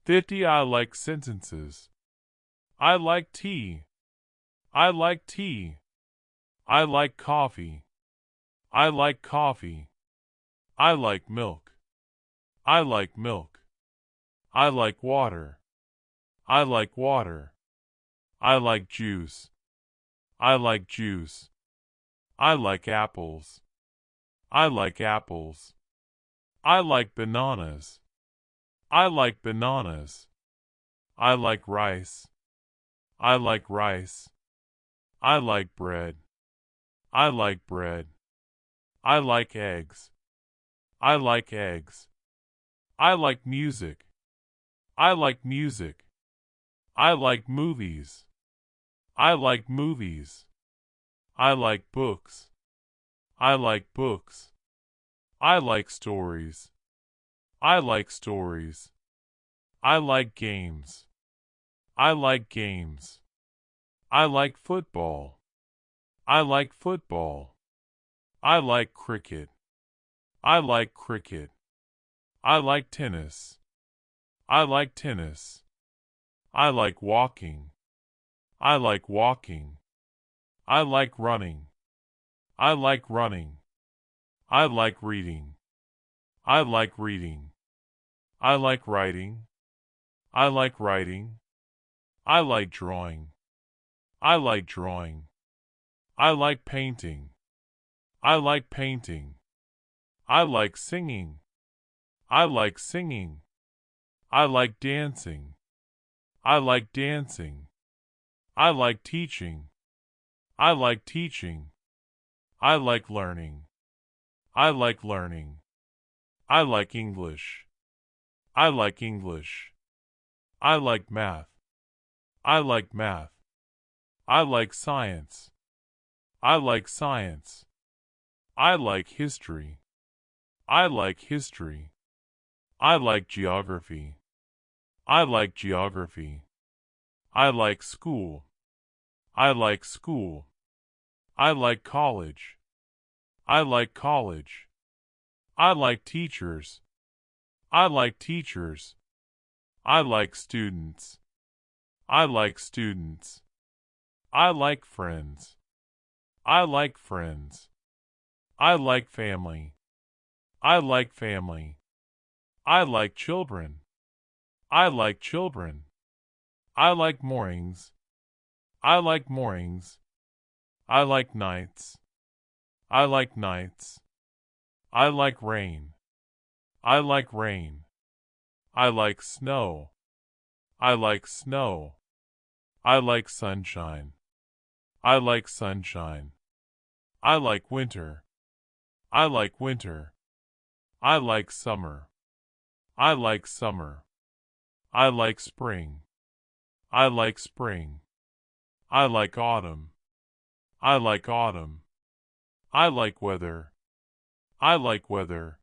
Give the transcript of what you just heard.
50 I like sentences. I like tea. I like tea. I like coffee. I like coffee. I like milk. I like milk. I like water. I like water. I like juice. I like juice. I like apples. I like apples. I like bananas. I like bananas. I like rice. I like rice. I like bread. I like bread. I like eggs. I like eggs. I like music. I like music. I like movies. I like movies. I like books. I like books. I like stories. I like stories. I like games. I like games. I like football. I like football. I like cricket. I like cricket. I like tennis. I like tennis. I like walking. I like walking. I like running. I like running. I like reading. I like reading. I like writing. I like writing. I like drawing. I like drawing. I like painting. I like painting. I like singing. I like singing. I like dancing. I like dancing. I like teaching. I like teaching. I like learning. I like learning. I like English. I like English. I like math. I like math. I like science. I like science. I like history. I like history. I like geography. I like geography. I like school. I like school. I like college. I like college. I like teachers. I like teachers. I like students. I like students. I like friends. I like friends. I like family. I like family. I like children. I like children. I like mornings. I like mornings. I like nights. I like nights. I like rain. I like rain. I like snow. I like snow. I like sunshine. I like sunshine. I like winter. I like winter. I like summer. I like summer. I like spring. I like spring. I like autumn. I like autumn. I like weather. I like weather.